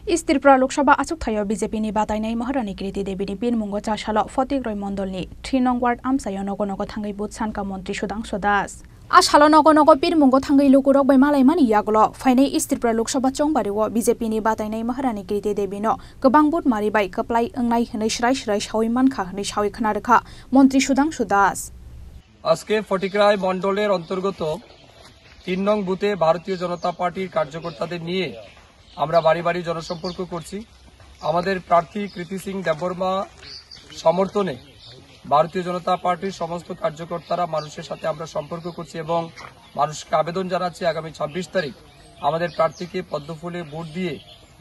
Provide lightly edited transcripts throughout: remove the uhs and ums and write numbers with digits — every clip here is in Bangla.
इस त्रिपुरा लोकसभा आसुकथायाव बीजेपीनि बादायनाय महारानी कीर्ति देवीनि बिरमुंगो चासालाव फतिग्रय मण्डलनि 3 नं वार्ड आमसायाव नग नग थांगै बुथ सानका मन्त्री सुदांशु दास आसालो नग नग बिरमुंगो थांगै लुकुरक बै मालायमानि यागल फाइनै इस त्रिपुरा लोकसभा चंबारिव बीजेपीनि बादायनाय महारानी कीर्ति देवीनो गोबां बुथ मारिबाय कप्लाय ओंनाय हनै श्राय श्राय सावै मानखा हनै सावै खोनारोखा मन्त्री सुदांशु दास আজকে ফটিকরায় মন্ডলের অন্তর্গত 3 নং বুথে ভারতীয় জনতা পার্টির কার্যকর্তাদের নিয়ে আমরা বাড়ি বাড়ি জনসম্পর্ক করছি। আমাদের প্রার্থী কৃতি সিং দেববর্মা সমর্থনে ভারতীয় জনতা পার্টির সমস্ত কার্যকর্তারা মানুষের সাথে আমরা সম্পর্ক করছি এবং মানুষকে আবেদন জানাচ্ছি আগামী 26 তারিখ আমাদের প্রার্থীকে পদ্মফুলে ভোট দিয়ে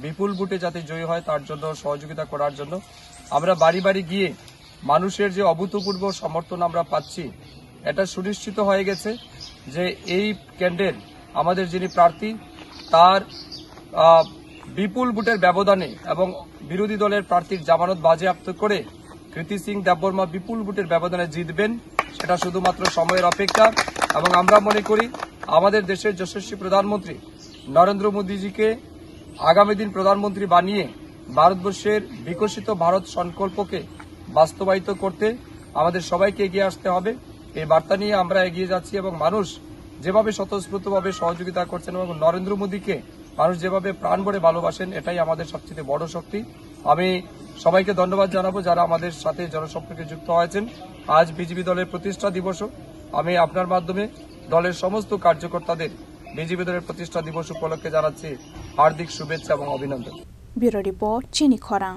বিপুল ভোটে যাতে জয়ী হয় তার জন্য সহযোগিতা করার জন্য আমরা বাড়ি বাড়ি গিয়ে মানুষের যে অভূতপূর্ব সমর্থন আমরা পাচ্ছি এটা সুনিশ্চিত হয়ে গেছে যে এই কেন্দ্রের আমাদের যিনি প্রার্থী তার বিপুল ভোটের ব্যবধানে এবং বিরোধী দলের প্রার্থীর জামানত বাজেয়াপ্ত করে কৃতি সিং দেববর্মা বিপুল ভোটের ব্যবধানে জিতবেন সেটা শুধুমাত্র সময়ের অপেক্ষা। এবং আমরা মনে করি আমাদের দেশের যশস্বী প্রধানমন্ত্রী নরেন্দ্র মোদীজিকে আগামী দিন প্রধানমন্ত্রী বানিয়ে ভারতবর্ষের বিকশিত ভারত সংকল্পকে বাস্তবায়িত করতে আমাদের সবাইকে এগিয়ে আসতে হবে। এই বার্তা নিয়ে আমরা এগিয়ে যাচ্ছি এবং মানুষ যেভাবে স্বতঃস্ফূর্তভাবে সহযোগিতা করছেন এবং নরেন্দ্র মোদীকে মানুষ যেভাবে প্রাণ ভরে ভালোবাসেন এটাই আমাদের সবচেয়ে বড় শক্তি। আমি সবাইকে ধন্যবাদ জানাবো যারা আমাদের সাথে জনসম্পর্কে যুক্ত হয়েছেন। আজ বিজেপি দলের প্রতিষ্ঠা দিবস। আমি আপনার মাধ্যমে দলের সমস্ত কার্যকর্তাদের বিজেপি দলের প্রতিষ্ঠা দিবস উপলক্ষে জানাচ্ছি হার্দিক শুভেচ্ছা এবং অভিনন্দন। ব্যুরো রিপোর্ট চিনি খরাং।